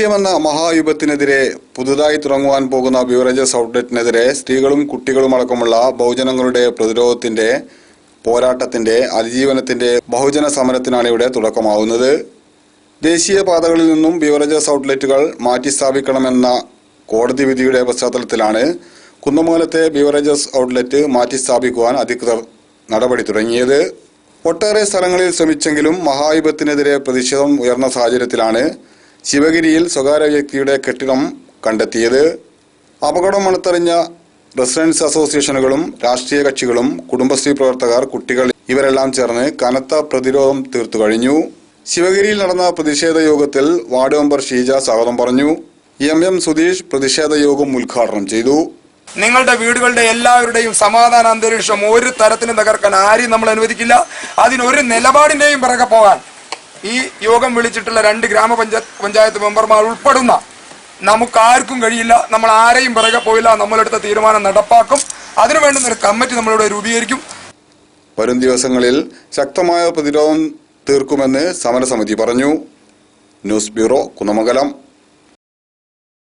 മദ്യമെന്ന മഹായുഗത്തിനെതിരെ പുതുതായി തുടങ്ങുവാൻ പോകുന്ന ബിവറേജസ് ഔട്ട്ലെറ്റിനെതിരെ സ്ത്രീകളും കുട്ടികളും അടക്കമുള്ള ബഹുജനങ്ങളുടെ പ്രതിരോധത്തിന്റെ പോരാട്ടത്തിന്റെ അതിജീവനത്തിന്റെ ബഹുജന സമരത്തിനാണ് ഇവിടെ തുടക്കമാവുന്നത്. ദേശീയ പാതകളിൽ നിന്നും ബിവറേജസ് ഔട്ട്ലെറ്റുകൾ മാറ്റിസ്ഥാപിക്കണമെന്ന കോടതി വിധിയുടെ പശ്ചാത്തലത്തിലാണ് കുന്നമംഗലത്തെ ബിവറേജസ് ഔട്ട്ലെറ്റ് മാറ്റിസ്ഥാപിക്കുവാൻ അധികൃതർ നടപടി തുടങ്ങിയത്. ഒട്ടേറെ സ്ഥലങ്ങളിൽ ശ്രമിച്ചെങ്കിലും മഹായുഗത്തിനെതിരെ പ്രതിഷേധം ഉയർന്ന സാഹചര്യത്തിലാണ് ശിവഗിരിയിൽ സ്വകാര്യ വ്യക്തിയുടെ കെട്ടിടം കണ്ടെത്തിയത്. അപകടം മണത്തറിഞ്ഞ റെസിഡൻസ് അസോസിയേഷനുകളും രാഷ്ട്രീയ കക്ഷികളും കുടുംബശ്രീ പ്രവർത്തകർ, കുട്ടികൾ ഇവരെല്ലാം ചേർന്ന് കനത്ത പ്രതിരോധം തീർത്തു കഴിഞ്ഞു. ശിവഗിരിയിൽ നടന്ന പ്രതിഷേധ യോഗത്തിൽ വാർഡ് മെമ്പർ ഷീജ സ്വാഗതം പറഞ്ഞു. എം സുധീഷ് പ്രതിഷേധ യോഗം ഉദ്ഘാടനം ചെയ്തു. നിങ്ങളുടെ വീടുകളുടെ എല്ലാവരുടെയും സമാധാന അന്തരീക്ഷം ഒരു തരത്തിലും തകർക്കാൻ ആരെയും നമ്മൾ അനുവദിക്കില്ല. അതിനൊരു നിലപാടിന്റെയും പിറകെ പോകാൻ ഈ യോഗം വിളിച്ചിട്ടുള്ള 2 ഗ്രാമപഞ്ചായത്ത് മെമ്പർമാർ ഉൾപ്പെടുന്ന നമുക്കാർക്കും കഴിയില്ല. നമ്മൾ ആരെയും പിറകെ പോയില്ല. നമ്മളെടുത്ത തീരുമാനം നടപ്പാക്കും. അതിനു വേണ്ടുന്ന ഒരു കമ്മിറ്റി നമ്മളിവിടെ രൂപീകരിക്കും. വരും ദിവസങ്ങളിൽ ശക്തമായ പ്രതിരോധം തീർക്കുമെന്ന് സമരസമിതി പറഞ്ഞു. News bureau, Kunnamangalam.